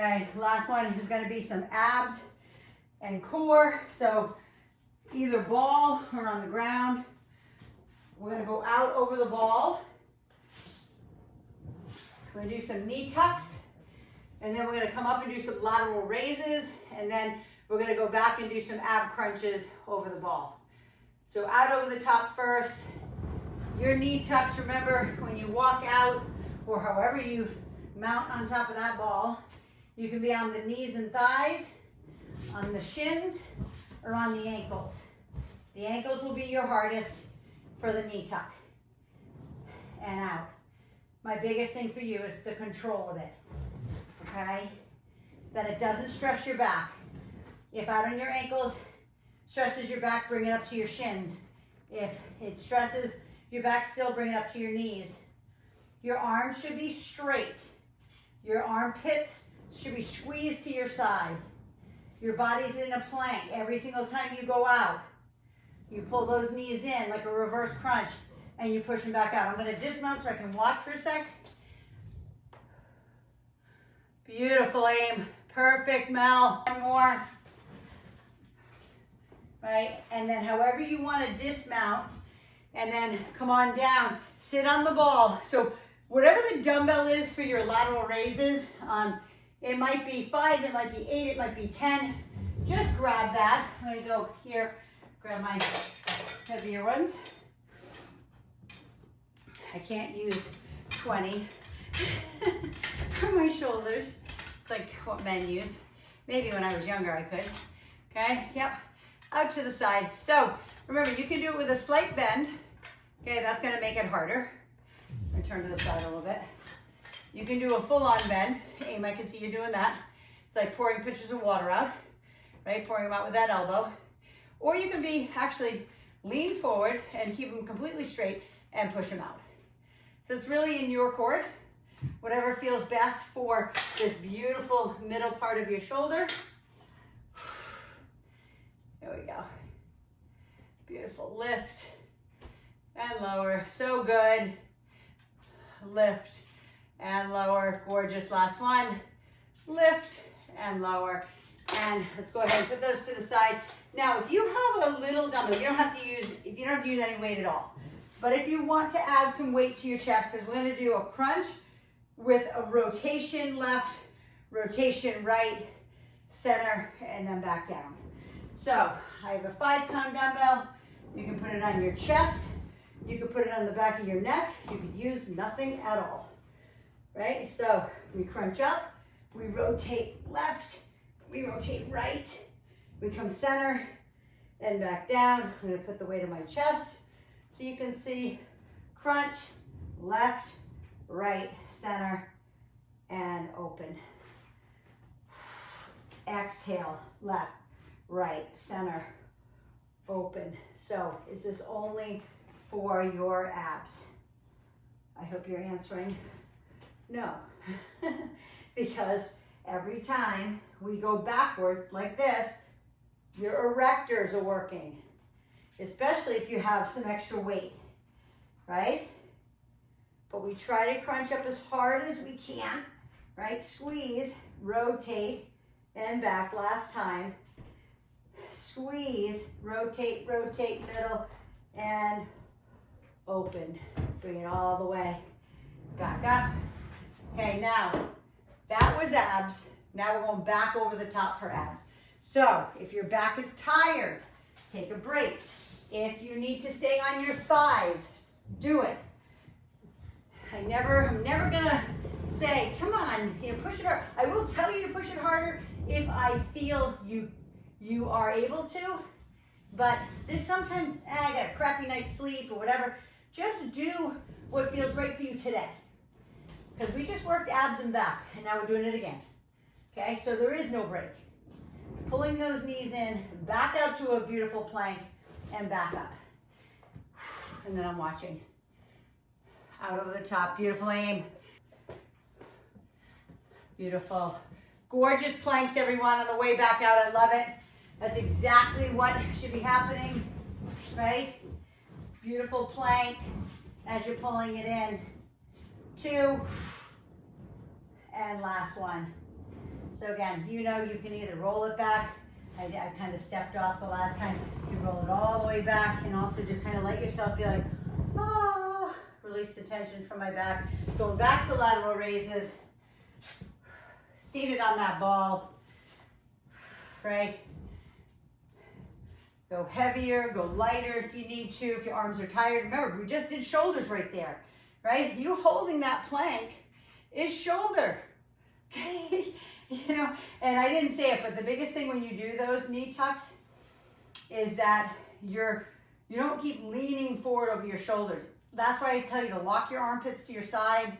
Okay, last one is gonna be some abs and core. So either ball or on the ground. We're gonna go out over the ball. We're gonna do some knee tucks, and then we're gonna come up and do some lateral raises, and then we're gonna go back and do some ab crunches over the ball. So out over the top first. Your knee tucks, remember, when you walk out or however you mount on top of that ball, you can be on the knees and thighs, on the shins, or on the ankles. The ankles will be your hardest for the knee tuck. And out. My biggest thing for you is the control of it, okay? That it doesn't stress your back. If out on your ankles stresses your back, bring it up to your shins. If it stresses your back, still bring it up to your knees. Your arms should be straight. Your armpits should be squeezed to your side. Your body's in a plank every single time you go out. You pull those knees in like a reverse crunch and you push them back out. I'm gonna dismount so I can walk for a sec. Beautiful aim, perfect, Mel. One more. Right, and then however you wanna dismount, and then come on down, sit on the ball. So whatever the dumbbell is for your lateral raises, it might be 5, it might be 8, it might be 10. Just grab that. I'm gonna go here, grab my heavier ones. I can't use 20 for my shoulders. It's like what men use. Maybe when I was younger I could. Okay, yep, out to the side. So remember, you can do it with a slight bend. Okay, that's gonna make it harder. I'm gonna turn to the side a little bit. You can do a full-on bend. Aim, I can see you doing that. It's like pouring pitchers of water out, right? Pouring them out with that elbow. Or you can be actually lean forward and keep them completely straight and push them out. So it's really in your court, whatever feels best for this beautiful middle part of your shoulder. There we go. Beautiful lift and lower, so good. Lift and lower, gorgeous. Last one, lift and lower. And let's go ahead and put those to the side. Now, if you have a little dumbbell, you don't have to use any weight at all. But if you want to add some weight to your chest, because we're gonna do a crunch with a rotation left, rotation right, center, and then back down. So I have a 5-pound dumbbell. You can put it on your chest. You can put it on the back of your neck. You could use nothing at all, right? So we crunch up, we rotate left, we rotate right, we come center, and back down. I'm gonna put the weight on my chest so you can see crunch, left, right, center, and open. Exhale, left, right, center, open. So is this only for your abs? I hope you're answering no. Because every time we go backwards like this, your erectors are working, especially if you have some extra weight, right? But we try to crunch up as hard as we can, right? Squeeze, rotate, and back. Last time. Squeeze, rotate, rotate, middle, and open. Bring it all the way back up. Okay, now that was abs. Now we're going back over the top for abs. So if your back is tired, take a break. If you need to stay on your thighs, do it. I'm never gonna say, come on, push it hard. I will tell you to push it harder if I feel you are able to, but there's sometimes, I got a crappy night's sleep or whatever. Just do what feels right for you today. Because we just worked abs and back, and now we're doing it again. Okay, so there is no break. Pulling those knees in, back out to a beautiful plank, and back up. And then I'm watching. Out over the top, beautiful aim. Beautiful. Gorgeous planks, everyone, on the way back out. I love it. That's exactly what should be happening, right? Beautiful plank as you're pulling it in. 2, and last one. So again, you know you can either roll it back. I kind of stepped off the last time. You can roll it all the way back and also just kind of let yourself be like, ah, release the tension from my back. Going back to lateral raises. Seated on that ball, right? Go heavier, go lighter if you need to, if your arms are tired. Remember, we just did shoulders right there, right? You holding that plank is shoulder, okay? You know, and I didn't say it, but the biggest thing when you do those knee tucks is that you don't keep leaning forward over your shoulders. That's why I tell you to lock your armpits to your side,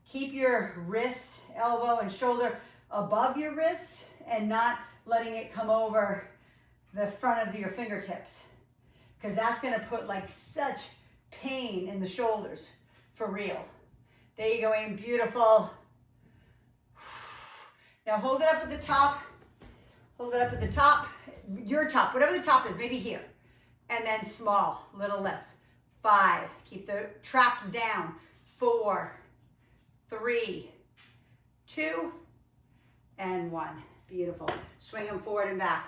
keep your wrist, elbow, and shoulder above your wrist, and not letting it come over the front of your fingertips, because that's going to put like such pain in the shoulders for real. There you go, Aim. Beautiful. Now hold it up at the top. Hold it up at the top. Your top, whatever the top is, maybe here. And then small, little lifts. 5. Keep the traps down. 4, 3, 2, and 1. Beautiful. Swing them forward and back.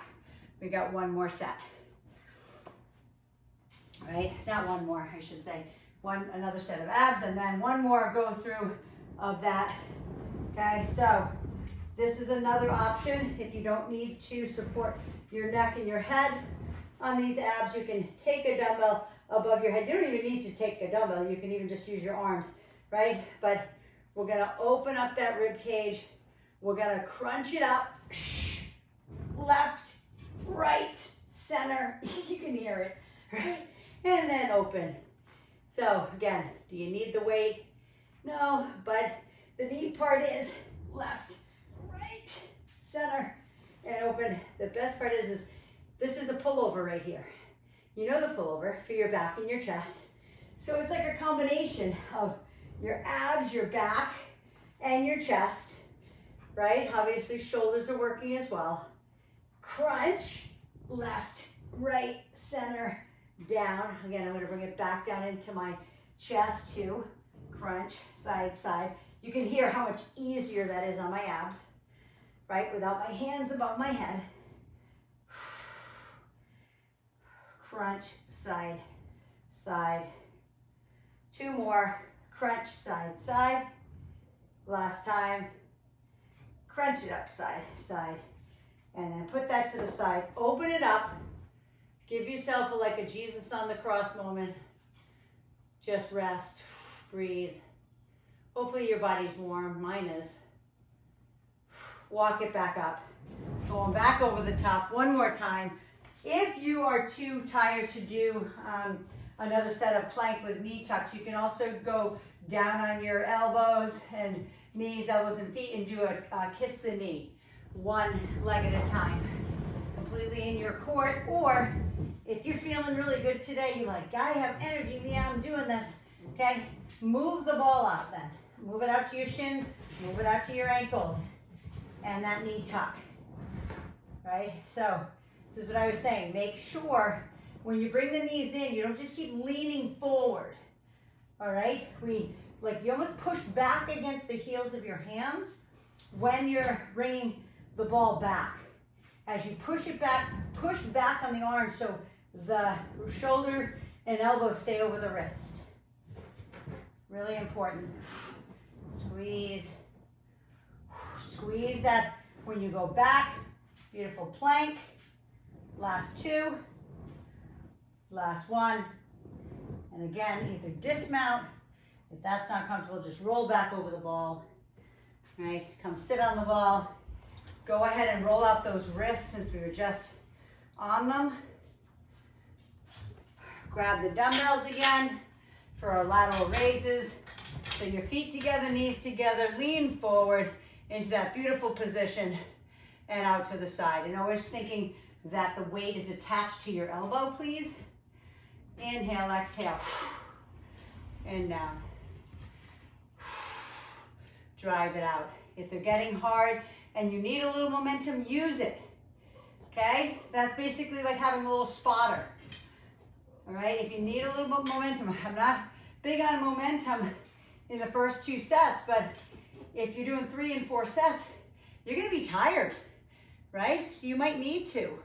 We got one more set. All right, not one more, I should say. Another set of abs, and then one more go through of that. Okay, so this is another option. If you don't need to support your neck and your head on these abs, you can take a dumbbell above your head. You don't even need to take a dumbbell. You can even just use your arms, right? But we're gonna open up that rib cage. We're gonna crunch it up. Left, right, center. You can hear it, right? And then open. So again, do you need the weight? No, but the neat part is left, right, center, and open. The best part is this is a pullover right here. You know the pullover for your back and your chest. So it's like a combination of your abs, your back, and your chest, right? Obviously shoulders are working as well. Crunch, left, right, center, down. Again, I'm going to bring it back down into my chest too. Crunch, side, side. You can hear how much easier that is on my abs, right? Without my hands above my head. Crunch, side, side. 2 more. Crunch, side, side. Last time. Crunch it up, side, side. And then put that to the side. Open it up. Give yourself like a Jesus on the cross moment. Just rest. Breathe. Hopefully your body's warm. Mine is. Walk it back up. Going back over the top one more time. If you are too tired to do another set of plank with knee tucks, you can also go down on your elbows and knees, elbows, and feet and do a kiss the knee. One leg at a time. Completely in your court. Or if you're feeling really good today, you're like, I have energy, yeah, I'm doing this. Okay? Move the ball out then. Move it out to your shins, move it out to your ankles. And that knee tuck. Right? So, this is what I was saying. Make sure when you bring the knees in, you don't just keep leaning forward. All right? You almost push back against the heels of your hands when you're bringing the ball back. As you push it back, push back on the arm so the shoulder and elbow stay over the wrist. Really important. Squeeze. Squeeze that when you go back. Beautiful plank. Last 2. Last 1. And again, either dismount. If that's not comfortable, just roll back over the ball. All right, come sit on the ball. Go ahead and roll out those wrists since we were just on them. Grab the dumbbells again for our lateral raises. So your feet together, knees together, lean forward into that beautiful position and out to the side. And always thinking that the weight is attached to your elbow, please. Inhale, exhale, and down. Drive it out. If they're getting hard and you need a little momentum, use it. Okay? That's basically like having a little spotter. All right? If you need a little bit of momentum, I'm not big on momentum in the first 2 sets, but if you're doing 3 and 4 sets, you're gonna be tired, right? You might need to,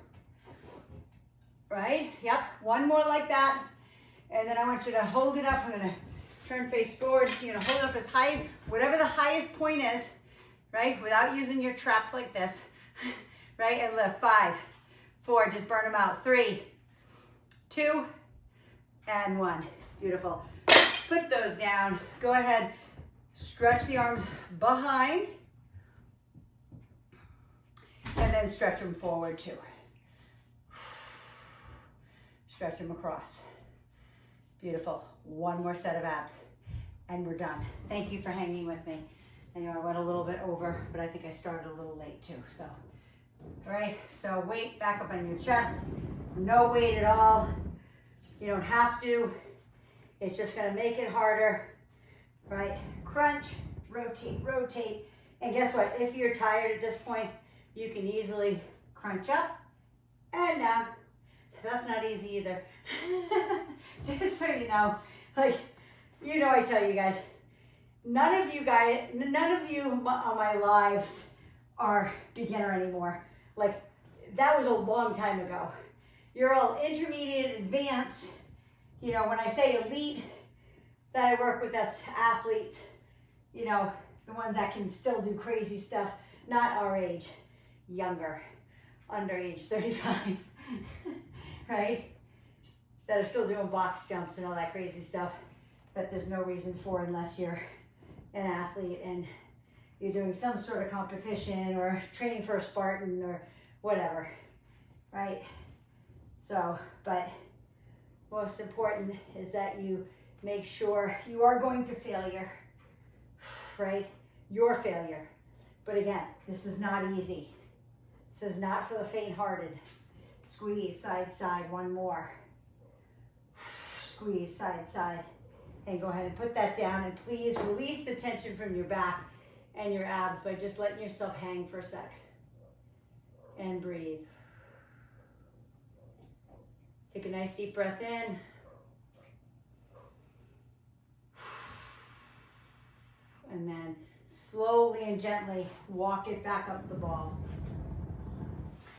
right? Yep, one more like that. And then I want you to hold it up. I'm gonna turn face forward, hold it up as high, whatever the highest point is, right? Without using your traps like this, right? And lift, 5, 4, just burn them out. 3, 2, and 1. Beautiful. Put those down. Go ahead, stretch the arms behind, and then stretch them forward too. Stretch them across. Beautiful. One more set of abs, and we're done. Thank you for hanging with me. I know I went a little bit over, but I think I started a little late too. So, all right, so weight back up on your chest. No weight at all. You don't have to. It's just gonna make it harder, right? Crunch, rotate, rotate. And guess what? If you're tired at this point, you can easily crunch up and down. That's not easy either. Just so you know, I tell you guys, none of you on my lives are beginner anymore. Like, that was a long time ago. You're all intermediate, advanced. When I say elite that I work with, that's athletes, the ones that can still do crazy stuff, not our age, younger, under age 35, right? That are still doing box jumps and all that crazy stuff that there's no reason for unless you're an athlete and you're doing some sort of competition or training for a Spartan or whatever, right? So, but most important is that you make sure you are going to failure, right? Your failure. But again, this is not easy. This is not for the faint-hearted. Squeeze, side, side, one more. Squeeze, side, side. And go ahead and put that down, and please release the tension from your back and your abs by just letting yourself hang for a sec. And breathe. Take a nice deep breath in. And then slowly and gently walk it back up the ball.